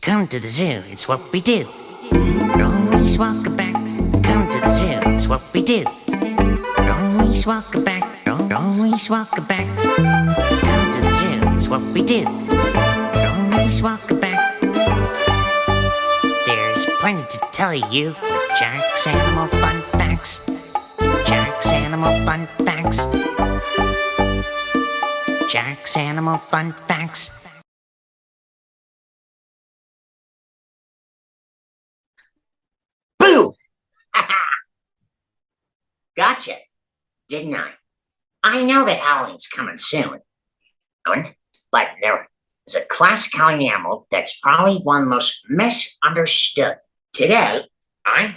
Come to the zoo, it's what we do. Always walk back. Come to the zoo, it's what we do. Always walk back. Always walk back. Come to the zoo, it's what we do. Always walk back. There's plenty to tell you with Jack's Animal Fun Facts. Jack's Animal Fun Facts. Jack's Animal Fun Facts. Boo! Gotcha, didn't I? I know that Halloween's coming soon. But there is a classic Halloween animal that's probably one of the most misunderstood. Today, I'm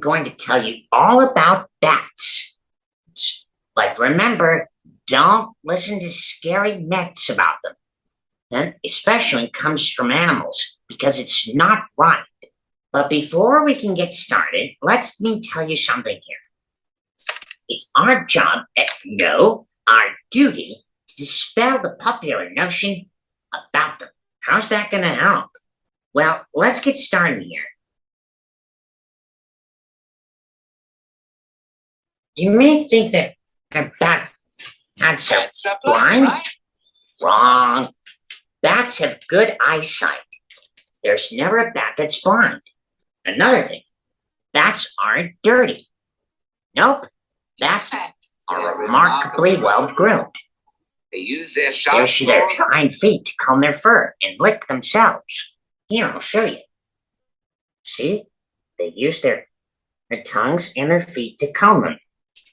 going to tell you all about bats. But remember, don't listen to scary myths about them. And especially when it comes from animals, because it's not right. But before we can get started, let me tell you something here. It's our job, our duty, to dispel the popular notion about them. How's that going to help? Well, let's get started here. You may think that a bat has a blind. Wrong. Bats have good eyesight. There's never a bat that's blind. Another thing, bats aren't dirty. Nope, bats are remarkably well groomed. They use their sharp There's their hind feet to comb their fur and lick themselves. Here, I'll show you. See? They use their tongues and their feet to comb them.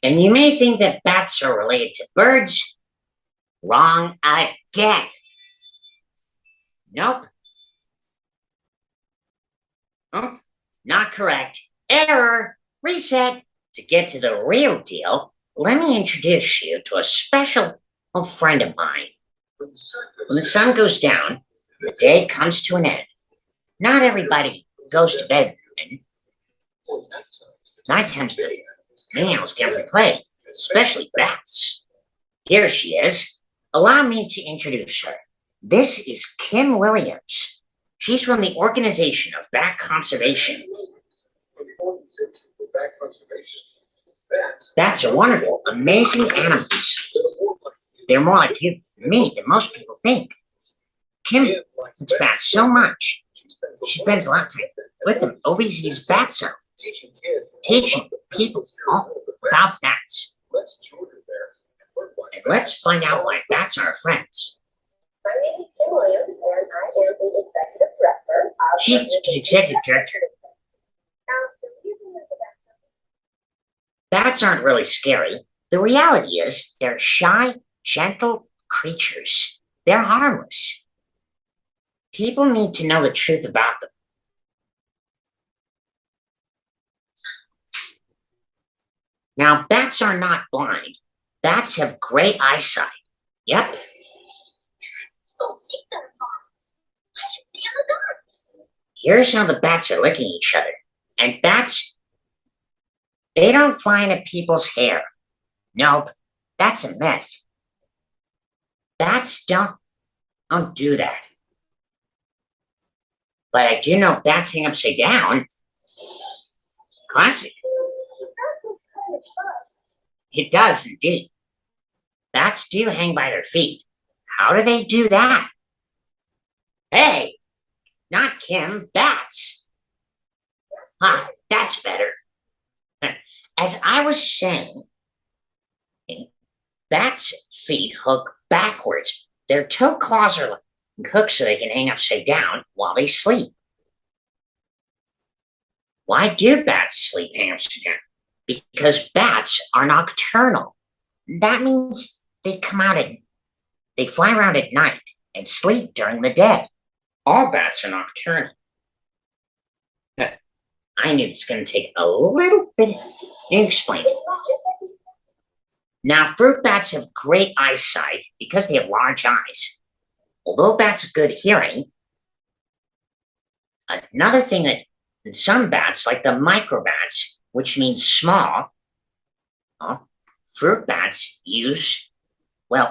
And you may think that bats are related to birds. Wrong again. Nope. Oh, not correct. Error. Reset. To get to the real deal, let me introduce you to a special friend of mine. When the sun goes down, the day comes to an end. Not everybody goes to bed then. Night times the animals can play, especially bats. Here she is. Allow me to introduce her. This is Kim Williams. She's from the Organization of Bat Conservation. Bats are wonderful, amazing animals. They're more like you and me than most people think. Kim loves bats so much. She spends a lot of time with them. Obesity's Bat Zone, teaching people all about bats. And let's find out why bats are our friends. My name is Kim Williams, and I am the executive director. She's the executive director. Bats aren't really scary. The reality is they're shy, gentle creatures. They're harmless. People need to know the truth about them. Now, bats are not blind. Bats have great eyesight. Yep. Here's how the bats are licking each other. And bats, they don't fly into people's hair. Nope, that's a myth. Bats don't do that. But I do know bats hang upside down. Classic. It does indeed. Bats do hang by their feet. How do they do that? Hey, not Kim, bats. That's better. As I was saying, bats' feet hook backwards. Their toe claws are hooked so they can hang upside down while they sleep. Why do bats sleep hang upside down? Because bats are nocturnal. That means they fly around at night and sleep during the day. All bats are nocturnal. I knew this was going to take a little bit to explain it. Now, fruit bats have great eyesight because they have large eyes. Although bats have good hearing, another thing that some bats, like the microbats, which means small, fruit bats use,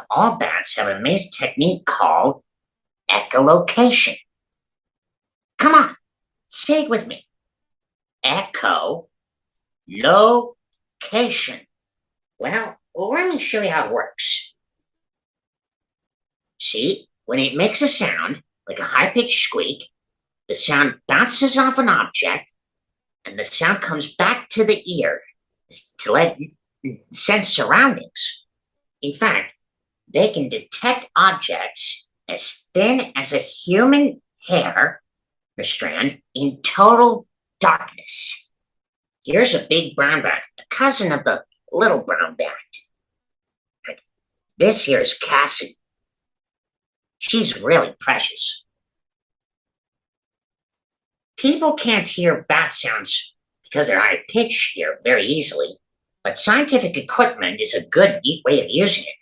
all bats have an amazing technique called echolocation. Come on, say it with me. Echolocation. Well, let me show you how it works. See, when it makes a sound, like a high-pitched squeak, the sound bounces off an object, and the sound comes back to the ear to let sense surroundings. In fact, they can detect objects as thin as a human hair or strand in total darkness. Here's a big brown bat, a cousin of the little brown bat. This here is Cassie. She's really precious. People can't hear bat sounds because they're high pitched here very easily, but scientific equipment is a good way of using it.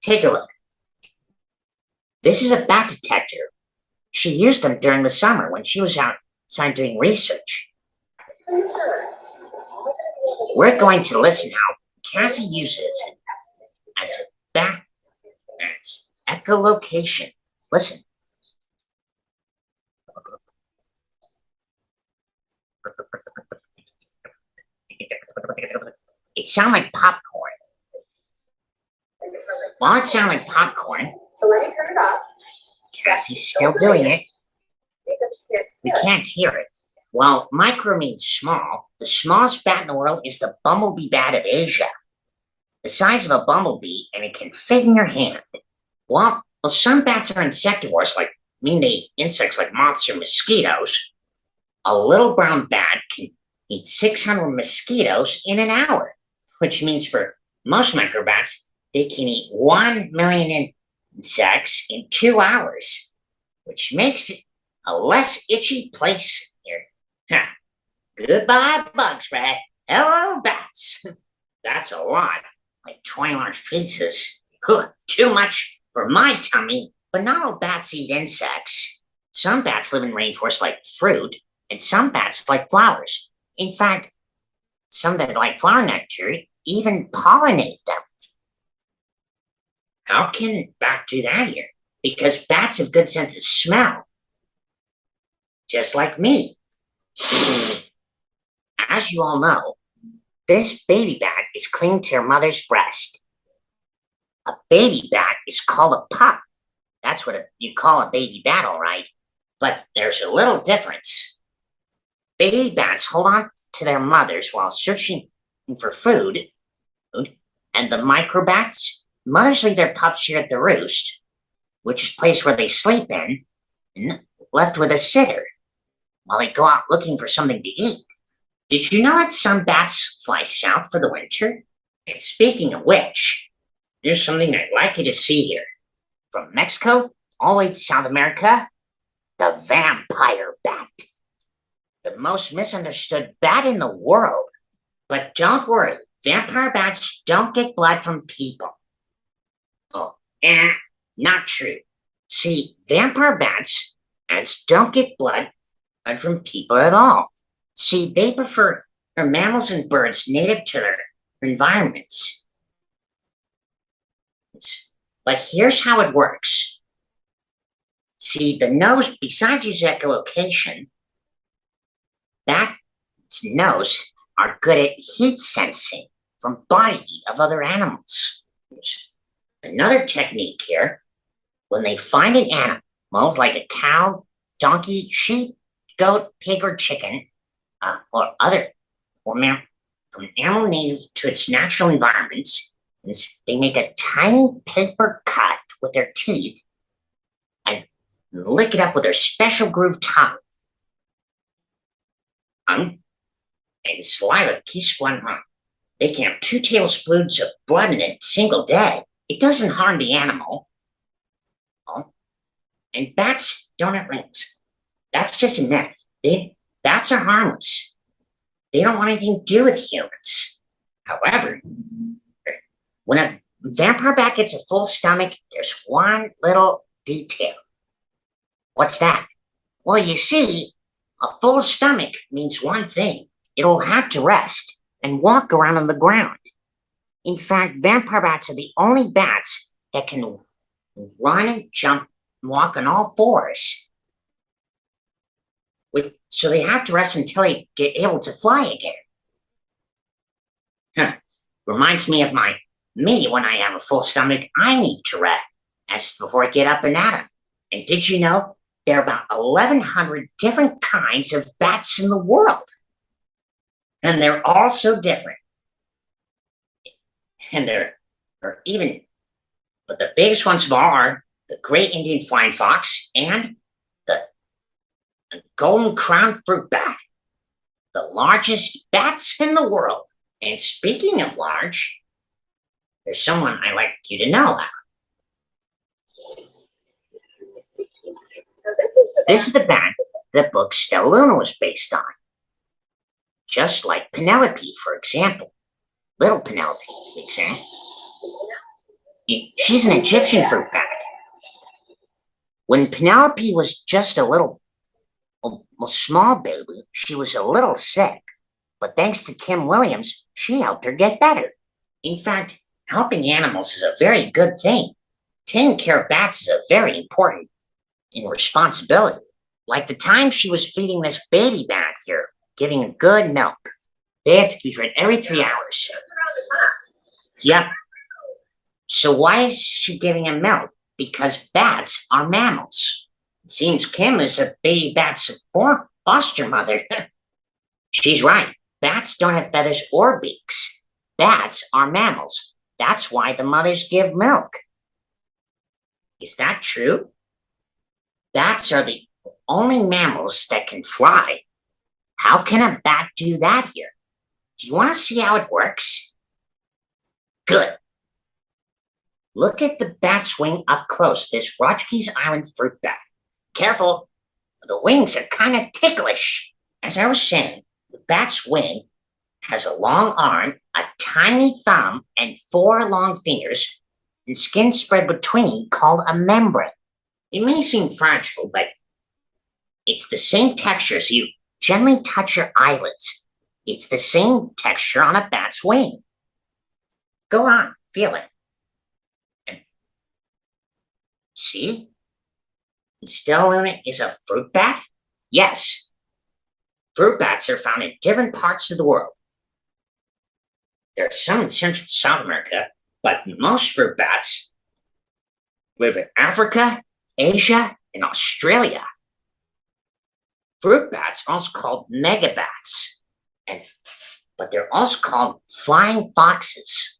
Take a look. This is a bat detector. She used them during the summer when she was outside doing research. We're going to listen how Cassie uses it as a bat. That's echolocation. Listen. It sounds like popcorn. While it sounds like popcorn, So let me turn it off. Cassie's still doing it. We can't hear it. While micro means small, the smallest bat in the world is the bumblebee bat of Asia. The size of a bumblebee, and it can fit in your hand. Well, some bats are insectivores, mean they eat insects like moths or mosquitoes. A little brown bat can eat 600 mosquitoes in an hour, which means for most microbats, they can eat 1 million insects in 2 hours, which makes it a less itchy place here. Ha. Goodbye, bugs, Rat. Hello, bats. That's a lot, like 20 large pizzas. Too much for my tummy. But not all bats eat insects. Some bats live in rainforests like fruit, and some bats like flowers. In fact, some that like flower nectar even pollinate them. How can bat do that here? Because bats have good sense of smell. Just like me. As you all know, this baby bat is clinging to her mother's breast. A baby bat is called a pup. That's what you call a baby bat, all right. But there's a little difference. Baby bats hold on to their mothers while searching for food, and the microbats, mothers leave their pups here at the roost, which is the place where they sleep in, and left with a sitter, while they go out looking for something to eat. Did you know that some bats fly south for the winter? And speaking of which, here's something I'd like you to see here. From Mexico all the way to South America, the vampire bat. The most misunderstood bat in the world. But don't worry, vampire bats don't get blood from people. Oh, not true. See, vampire bats ants don't get blood from people at all. See, they prefer mammals and birds native to their environments. But here's how it works. See, the nose, besides using echolocation, bats' nose are good at heat sensing from body heat of other animals. Another technique here, when they find an animal like a cow, donkey, sheep, goat, pig, or chicken, from an animal native to its natural environments, they make a tiny paper cut with their teeth and lick it up with their special grooved tongue. And saliva keeps blood hot. They can have 2 tablespoons of blood in a single day. It doesn't harm the animal. And bats don't have rings. That's just a myth. Bats are harmless. They don't want anything to do with humans. However, when a vampire bat gets a full stomach, there's one little detail. What's that? Well, you see, a full stomach means one thing. It'll have to rest and walk around on the ground. In fact, vampire bats are the only bats that can run and jump and walk on all fours. So they have to rest until they get able to fly again. Huh. Reminds me of me when I have a full stomach. I need to rest before I get up and at 'em. And did you know there are about 1,100 different kinds of bats in the world? And they're all so different. And but the biggest ones of all are the great Indian flying fox and the golden crowned fruit bat, the largest bats in the world. And speaking of large, there's someone I'd like you to know about. This is the bat the book Stellaluna was based on. Just like Penelope, for example. Little Penelope, for example. She's an Egyptian fruit bat. When Penelope was just a small baby, she was a little sick. But thanks to Kim Williams, she helped her get better. In fact, helping animals is a very good thing. Taking care of bats is a very important responsibility. Like the time she was feeding this baby bat here, giving good milk. They had to be fed every 3 hours. Yep. So why is she giving him milk? Because bats are mammals. It seems Kim is a baby bat's foster mother. She's right. Bats don't have feathers or beaks. Bats are mammals. That's why the mothers give milk. Is that true? Bats are the only mammals that can fly. How can a bat do that here? Do you want to see how it works? Good. Look at the bat's wing up close, this Rockies Island fruit bat. Careful, the wings are kind of ticklish. As I was saying, the bat's wing has a long arm, a tiny thumb, and 4 long fingers, and skin spread between called a membrane. It may seem fragile, but it's the same texture as you gently touch your eyelids. It's the same texture on a bat's wing. Go on, feel it. See? Stellaluna is a fruit bat? Yes. Fruit bats are found in different parts of the world. There are some in Central and South America, but most fruit bats live in Africa, Asia, and Australia. Fruit bats are also called megabats, but they're also called flying foxes.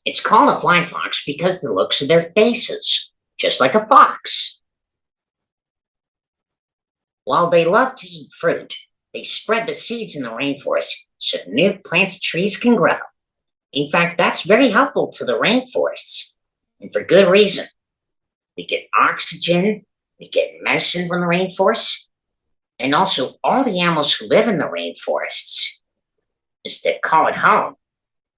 It's called a flying fox because of the looks of their faces, just like a fox. While they love to eat fruit, they spread the seeds in the rainforest so new plants and trees can grow. In fact, that's very helpful to the rainforests, and for good reason. We get oxygen, we get medicine from the rainforests, and also all the animals who live in the rainforests, as they call it home,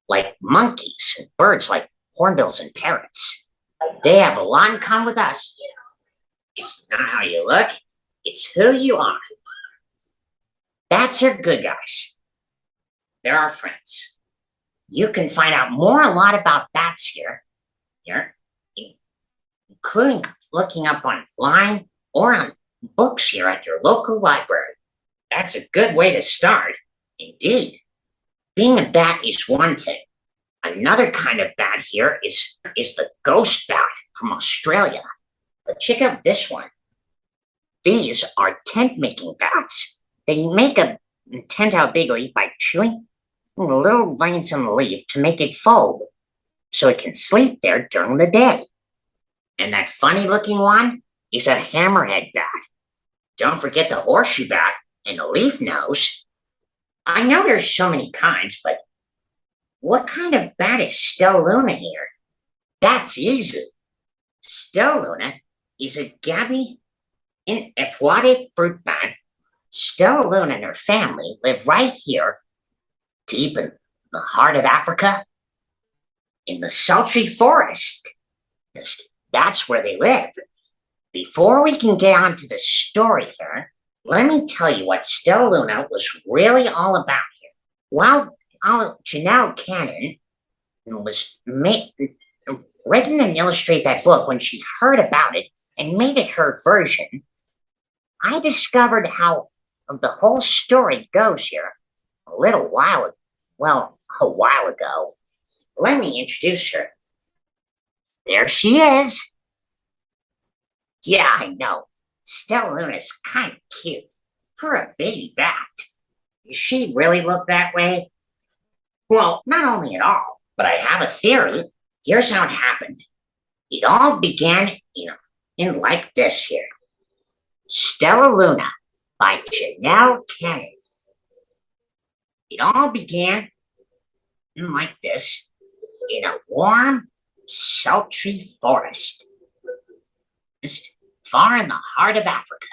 like monkeys and birds like hornbills and parrots. They have a lot in common with us. It's not how you look, it's who you are. Bats are good guys. They're our friends. You can find out a lot about bats here, including looking up online or on books here at your local library. That's a good way to start, indeed. Being a bat is one thing. Another kind of bat here is the ghost bat from Australia. But check out this one. These are tent-making bats. They make a tent out bigly by chewing little veins on the leaf to make it fold, so it can sleep there during the day. And that funny-looking one is a hammerhead bat. Don't forget the horseshoe bat and the leaf nose. I know there's so many kinds, but what kind of bat is Stellaluna here? That's easy. Stellaluna is a Gabi in aquatic fruit bat. Stellaluna and her family live right here, deep in the heart of Africa, in the sultry forest. That's where they live. Before we can get on to the story here, let me tell you what Stellaluna was really all about here. While Janelle Cannon was written and illustrate that book when she heard about it and made it her version, I discovered how the whole story goes here a little while, well, a while ago. Let me introduce her. There she is. Yeah, I know. Stellaluna is kind of cute for a baby bat. Does she really look that way? Well, not only at all, but I have a theory. Here's how it happened. It all began, in like this here. Stellaluna by Janelle Kennedy. It all began in like this, in a warm, sultry forest, just far in the heart of Africa.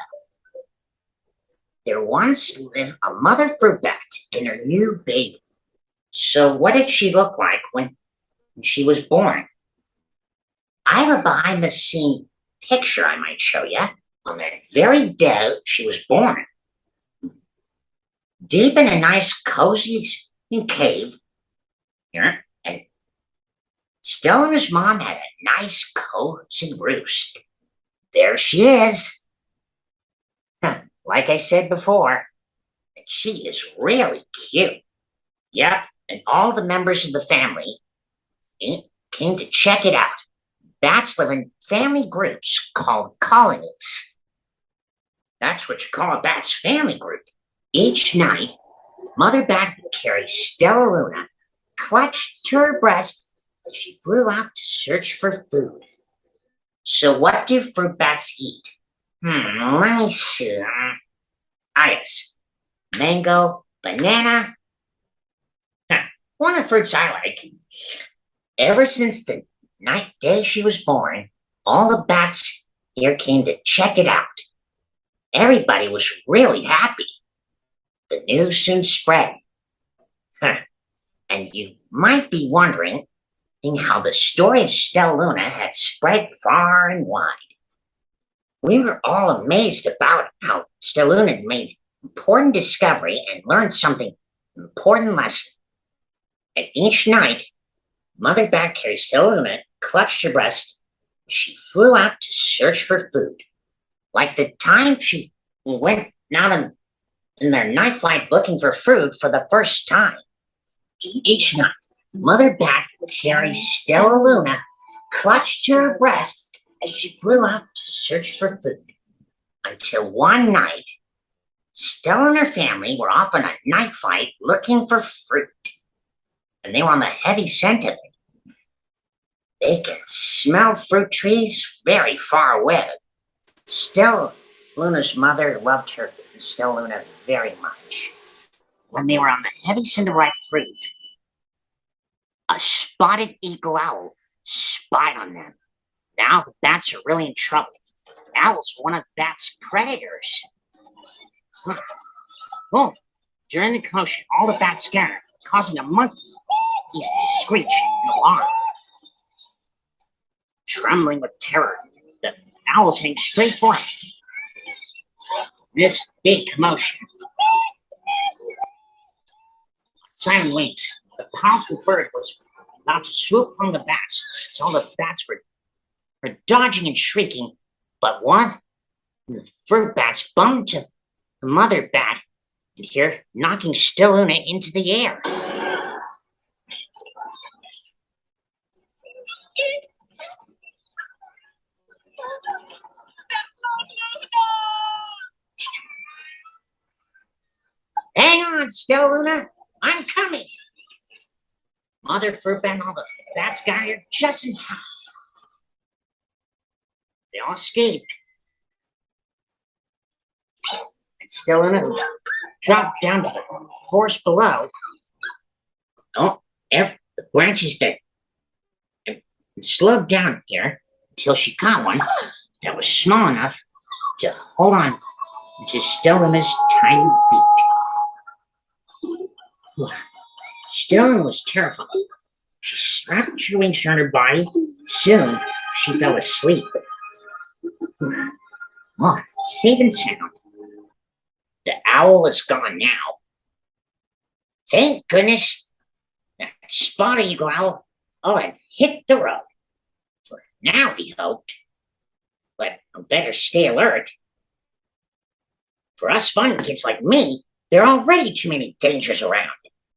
There once lived a mother fruitbat and her new baby. So what did she look like when she was born? I have a behind-the-scene picture I might show you. On that very day she was born, deep in a nice cozy cave here, and Stellaluna's mom had a nice cozy roost. There she is. Like I said before, and she is really cute. Yep, and all the members of the family came to check it out. Bats live in family groups called colonies. That's what you call a bat's family group. Each night, Mother Bat would carry Stellaluna clutched to her breast as she flew out to search for food. So what do fruit bats eat? Let me see. Yes. Mango, banana. One of the fruits I like. Ever since the day she was born, all the bats here came to check it out. Everybody was really happy. The news soon spread. And you might be wondering how the story of Stellaluna had spread far and wide. We were all amazed about how Stellaluna made important discovery and learned something important lesson. And each night, Mother Bat carried Stellaluna clutched her breast. She flew out to search for food. Like the time she went out in their night flight looking for food for the first time. Each night, Mother Bat would carry Stellaluna clutched to her breast as she flew out to search for food. Until one night, Stella and her family were off on a night flight looking for fruit. And they were on the heavy scent of it. They could smell fruit trees very far away. Stellaluna's mother loved her Stellaluna very much. When they were on the heavy scent of ripe fruit, a spotted eagle owl spied on them. Now the bats are really in trouble. The owl's one of the bats' predators. Well, during the commotion, all the bats scattered, causing a monkey to screech in alarm. Trembling with terror, the owls heading straight for him. This big commotion. Silent wings, the powerful bird was about to swoop on the bats, so all the bats were dodging and shrieking, but one of the fruit bats bumped into the mother bat and here, knocking Stellaluna into the air. Hang on, Stellaluna, I'm coming. Mother fruit bat and all the bats got here just in time. They all escaped. And Stellaluna dropped down to the forest below. Oh, the branches that slowed down here until she caught one that was small enough to hold on to Stellaluna's tiny feet. Stellaluna was terrified. She slapped her wings around her body. Soon, she fell asleep. Oh, safe and sound. The owl is gone now. Thank goodness that spotted eagle owl had hit the road. For now, we hoped. But I better stay alert. For us fun kids like me, there are already too many dangers around.